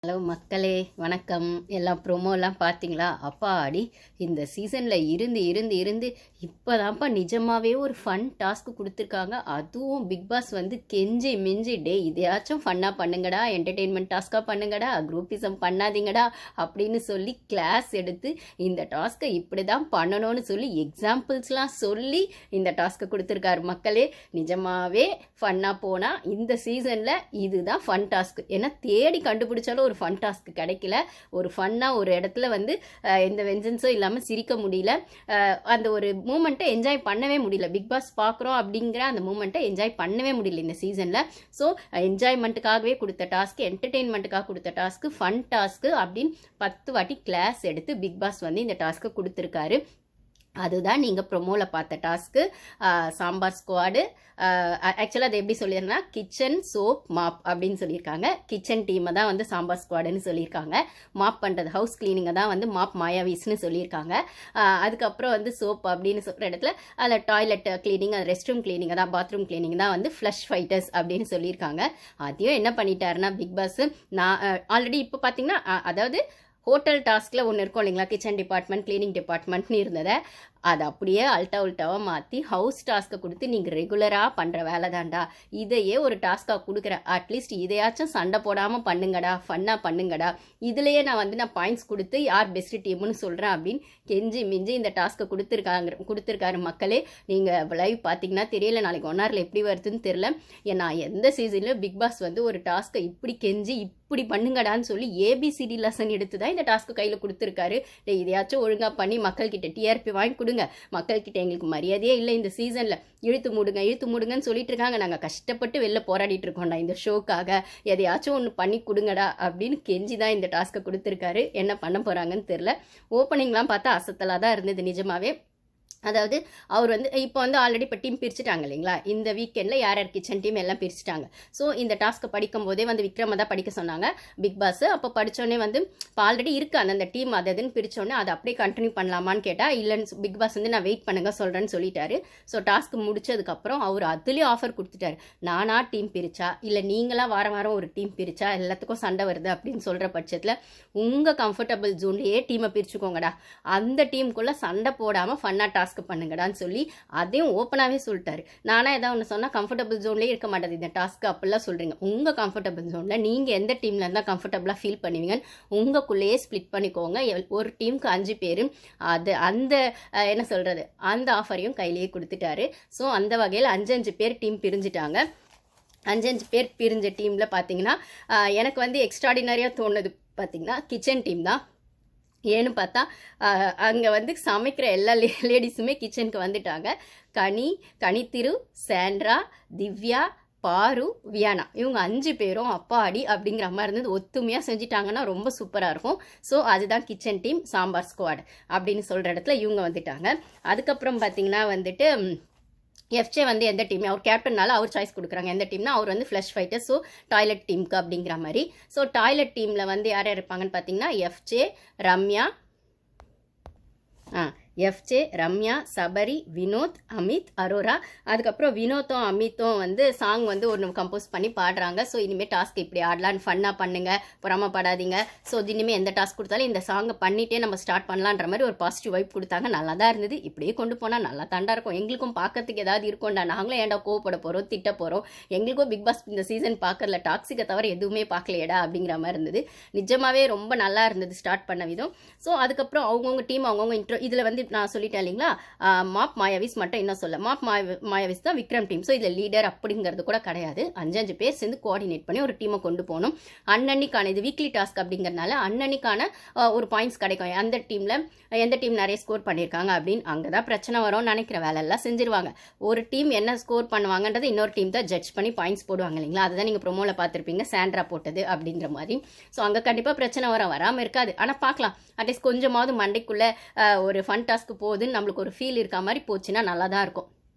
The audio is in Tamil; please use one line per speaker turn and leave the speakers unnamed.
ஹலோ மக்களே, வணக்கம். எல்லாம் ப்ரோமோலாம் பார்த்தீங்களா? அப்பாடி இந்த சீசனில் இருந்து இருந்து இருந்து இப்போதான்ப்பா நிஜமாகவே ஒரு ஃபன் டாஸ்க்கு கொடுத்துருக்காங்க. அதுவும் பிக் பாஸ் வந்து கெஞ்சி மிஞ்சி இதையாச்சும் ஃபன்னாக பண்ணுங்கடா, என்டர்டெயின்மெண்ட் டாஸ்க்காக பண்ணுங்கடா, குரூப்பிசம் பண்ணாதீங்கடா அப்படின்னு சொல்லி கிளாஸ் எடுத்து இந்த டாஸ்க்கை இப்படி தான் பண்ணணும்னு சொல்லி எக்ஸாம்பிள்ஸ்லாம் சொல்லி இந்த டாஸ்க்கை கொடுத்துருக்காரு. மக்களே, நிஜமாகவே ஃபன்னாக போனால் இந்த சீசனில் இதுதான் ஃபன் டாஸ்க்கு. ஏன்னா தேடி கண்டுபிடிச்சாலும் ஒரு ஃபன் டாஸ்க் கிடைக்கல. ஒரு ஃபன்னாக ஒரு இடத்துல வந்து எந்த வெஞ்சன்ஸும் இல்லாமல் சிரிக்க முடியல. அந்த ஒரு மூமெண்ட்டை என்ஜாய் பண்ணவே முடியல. பிக் பாஸ் பார்க்குறோம் அப்படிங்கிற அந்த மூமெண்ட்டை என்ஜாய் பண்ணவே முடியல இந்த சீசனில். ஸோ என்ஜாய்மெண்ட்டுக்காகவே கொடுத்த டாஸ்க்கு, என்டர்டெயின்மெண்ட்டுக்காக கொடுத்த டாஸ்க்கு, ஃபன் டாஸ்க்கு அப்படின்னு 10 வாட்டி கிளாஸ் எடுத்து பிக் பாஸ் வந்து இந்த டாஸ்க்கை கொடுத்துருக்காரு. அதுதான் நீங்கள் ப்ரொமோவில் பார்த்த டாஸ்க்கு. சாம்பார் ஸ்குவாடு ஆக்சுவலாக அதை எப்படி சொல்லியிருந்தா கிச்சன் சோப் மாப் அப்படின்னு சொல்லியிருக்காங்க. கிச்சன் டீமை தான் வந்து சாம்பார் ஸ்குவாடுன்னு சொல்லியிருக்காங்க. மாப் பண்ணுறது, ஹவுஸ் கிளீனிங்கை தான் வந்து மாப் மாயாவீஸ்னு சொல்லியிருக்காங்க. அதுக்கப்புறம் வந்து சோப் அப்படின்னு சொல்கிற இடத்துல அதில் டாய்லெட் கிளீனிங், ரெஸ்ட் ரூம் கிளீனிங்கை தான், பாத்ரூம் கிளீனிங் தான் வந்து ஃப்ளஷ் ஃபைட்டர்ஸ் அப்படின்னு சொல்லியிருக்காங்க. அதையும் என்ன பண்ணிட்டாருன்னா பிக் பாஸ், நான் ஆல்ரெடி இப்போ பார்த்தீங்கன்னா அதாவது ஹோட்டல் டாஸ்கில் ஒன்று இருக்கும் இல்லைங்களா, கிச்சன் டிபார்ட்மெண்ட், கிளீனிங் டிபார்ட்மெண்ட்னு இருந்ததை அதை அப்படியே உல்ட்டாவாக மாற்றி ஹவுஸ் டாஸ்க்கை கொடுத்து நீங்கள் ரெகுலராக பண்ணுற வேலை தான்டா, இதையே ஒரு டாஸ்க்காக கொடுக்குறேன், அட்லீஸ்ட் இதையாச்சும் சண்டை போடாமல் பண்ணுங்கடா, ஃபன்னாக பண்ணுங்கடா, இதுலேயே நான் பாயிண்ட்ஸ் கொடுத்து யார் பெஸ்ட் டீம்னு சொல்கிறேன் அப்படின்னு கெஞ்சி மிஞ்சி இந்த டாஸ்க்கை கொடுத்துருக்காரு. மக்களே, நீங்கள் லைவ் பார்த்தீங்கன்னா தெரியல, நாளைக்கு 1 ஹவரில் எப்படி வருதுன்னு தெரியல. ஏன்னா எந்த சீசன்லையும் பிக் பாஸ் வந்து ஒரு டாஸ்க்கை இப்படி கெஞ்சி இப்படி பண்ணுங்கடான்னு சொல்லி ஏபிசிடி லெசன் எடுத்து தான் இந்த டாஸ்க்கு கையில் கொடுத்துருக்காரு. இதையாச்சும் ஒழுங்காக பண்ணி மக்கள்கிட்ட டிஆர்பி வாங்கி கொடுங்க. மக்கள்கிட்ட எங்களுக்கு மரியாதையே இல்லை இந்த சீசனில், இழுத்து மூடுங்கன்னு சொல்லிட்டு இருக்காங்க. நாங்கள் கஷ்டப்பட்டு வெளில போராடிட்டு இருக்கோம்டா இந்த ஷோக்காக, எதையாச்சும் ஒன்று பண்ணி கொடுங்கடா அப்படின்னு கெஞ்சி தான் இந்த டாஸ்க்கை கொடுத்துருக்காரு. என்ன பண்ண போகிறாங்கன்னு தெரில. ஓப்பனிங்லாம் பார்த்தா அசத்தலாக தான் இருந்தது நிஜமாவே. அதாவது அவர் வந்து இப்போ வந்து ஆல்ரெடி இப்போ டீம் பிரிச்சுட்டாங்க இல்லைங்களா, இந்த வீக்கெண்டில் யார் கிச்சன் டீம் எல்லாம் பிரிச்சுட்டாங்க. ஸோ இந்த டாஸ்க்கை படிக்கும் போதே வந்து விக்ரம தான் படிக்க சொன்னாங்க பிக் பாஸ். அப்போ படித்தோடனே வந்து இப்போ ஆல்ரெடி இருக்குது அந்த டீம், அதுன்னு பிரித்தோடனே அதை அப்படியே கண்டினியூ பண்ணலாமான்னு கேட்டால் இல்லைன்னு பிக் பாஸ் வந்து நான் வெயிட் பண்ணுங்க சொல்கிறேன்னு சொல்லிட்டாரு. ஸோ டாஸ்க் முடிச்சதுக்கப்புறம் அவர் அதுலேயும் ஆஃபர் கொடுத்துட்டாரு. நானா டீம் பிரிச்சா இல்லை நீங்களாம் வாரம் வாரம் ஒரு டீம் பிரிச்சா எல்லாத்துக்கும் சண்டை வருது அப்படின்னு சொல்கிற பட்சத்தில் உங்கள் கம்ஃபர்டபுள் ஜோன்லேயே டீமை பிரிச்சுக்கோங்கடா, அந்த டீமுக்குள்ளே சண்டை போடாமல் ஃபன்னாக டாஸ்க் பண்ணுங்கடான்னு சொல்லி அதையும் ஓப்பனாகவே சொல்லிட்டாரு. நானா ஏதாவது ஒன்று சொன்னால் கம்ஃபர்டபுள் ஜோன்லேயே இருக்க மாட்டேது இந்த டாஸ்க்கு அப்படிலாம் சொல்கிறீங்க. உங்கள் கம்ஃபர்டபுள் ஜோனில் நீங்கள் எந்த டீமில் இருந்தால் கம்ஃபர்டபுளாக ஃபீல் பண்ணுவீங்கன்னு உங்களுக்குள்ளேயே ஸ்ப்ளிட் பண்ணிக்கோங்க. ஒரு டீமுக்கு 5 பேர், அது அந்த என்ன சொல்கிறது, அந்த ஆஃபரையும் கையிலேயே கொடுத்துட்டாரு. ஸோ அந்த வகையில் 5 பேர் டீம் பிரிஞ்சிட்டாங்க. 5 பேர் பிரிஞ்ச டீமில் பார்த்தீங்கன்னா எனக்கு வந்து எக்ஸ்ட்ராடினரியாக தோணுது பார்த்தீங்கன்னா கிச்சன் டீம் தான். ஏன்னு பார்த்தா அங்கே வந்து சமைக்கிற எல்லா லேடிஸுமே கிச்சனுக்கு வந்துட்டாங்க. கனித்திரு, சாண்ட்ரா, திவ்யா, பாரு, வியானா, இவங்க 5 பேரும் அப்பாடி அப்படிங்கிற மாதிரி இருந்தது. ஒத்துமையாக செஞ்சிட்டாங்கன்னா ரொம்ப சூப்பராக இருக்கும். ஸோ அதுதான் கிச்சன் டீம் சாம்பார் ஸ்குவாட் அப்படின்னு சொல்கிற இடத்துல இவங்க வந்துட்டாங்க. அதுக்கப்புறம் பார்த்தீங்கன்னா வந்துட்டு எஃப்ஜே வந்து எந்த டீம், அவர் கேப்டன்னால அவர் சாய்ஸ் கொடுக்குறாங்க எந்த டீம்னா அவர் வந்து ஃப்ளஷ் ஃபைட்டர், ஸோ டாய்லெட் டீமுக்கு அப்படிங்கிற மாதிரி. ஸோ டாய்லெட் டீமில் வந்து யார் இருப்பாங்கன்னு பார்த்தீங்கன்னா எஃப்ஜே, ரம்யா, சபரி, வினோத், அமித், அரோரா. அதுக்கப்புறம் வினோத்தும் அமித்தும் வந்து சாங் வந்து ஒன்று கம்போஸ் பண்ணி பாடுறாங்க. ஸோ இனிமேல் டாஸ்க் இப்படி ஆடலான்னு ஃபன்னாக பண்ணுங்க, பொறாமப்படாதீங்க. ஸோ இனிமேல் எந்த டாஸ்க் கொடுத்தாலும் இந்த சாங்கை பண்ணிகிட்டே நம்ம ஸ்டார்ட் பண்ணலான்ற மாதிரி ஒரு பாசிட்டிவ் வைப் கொடுத்தாங்க. நல்லா தான் இருந்தது. இப்படியே கொண்டு போனால் நல்லா தாண்டா இருக்கும். எங்களுக்கும் பார்க்கறதுக்கு ஏதாவது இருக்கும்டா, நாங்களும் ஏன்டா கோவப்பட போகிறோம், திட்ட போகிறோம், எங்களுக்கும் பிக் பாஸ் இந்த சீசன் பார்க்கறதுல டாக்ஸிக்கை தவிர எதுவுமே பார்க்கலையடா அப்படிங்கிற மாதிரி இருந்தது. நிஜமாவே ரொம்ப நல்லா இருந்தது ஸ்டார்ட் பண்ண விதம். ஸோ அதுக்கப்புறம் அவங்கவுங்க டீம் அவங்கவுங்க இன்ட்ரோ, இதில் வந்து நான் சொல்லிட்டேன் இல்லைங்களா, மாப் மாயாவிஸ் மட்டும் என்ன சொல்ல, மாப் மாயாவிஸ் தான் விக்ரம் டீம். ஸோ இதில் லீடர் அப்படிங்கிறது கூட கிடையாது. 5 பேர் சேர்ந்து கோஆர்டினேட் பண்ணி ஒரு டீமை கொண்டு போகணும். அன்னன்னைக்கான இது வீக்லி டாஸ்க் அப்படிங்கிறதுனால அன்னன்னைக்கான ஒரு பாயிண்ட்ஸ் கிடைக்கும். அந்த டீமில் எந்த டீம் நிறைய ஸ்கோர் பண்ணியிருக்காங்க அப்படின்னு. அங்கே தான் பிரச்சனை வரும்னு நினைக்கிற வேலையெல்லாம் செஞ்சிருவாங்க. ஒரு டீம் என்ன ஸ்கோர் பண்ணுவாங்கன்றது இன்னொரு டீம் தான் ஜட்ஜ் பண்ணி பாயிண்ட்ஸ் போடுவாங்க இல்லைங்களா, அதுதான் நீங்கள் ப்ரோமோவில் பார்த்துருப்பீங்க சாண்ட்ரா போட்டது அப்படின்ற மாதிரி. ஸோ அங்கே கண்டிப்பாக பிரச்சனை வராமல் இருக்காது. ஆனால் பார்க்கலாம், அட்லீஸ்ட் கொஞ்சமாவது மண்டைக்குள்ளே ஒரு ஃபன் டாஸ்க்கு போகுதுன்னு நம்மளுக்கு ஒரு ஃபீல் இருக்க மாதிரி போச்சுன்னா நல்லா தான் இருக்கும்.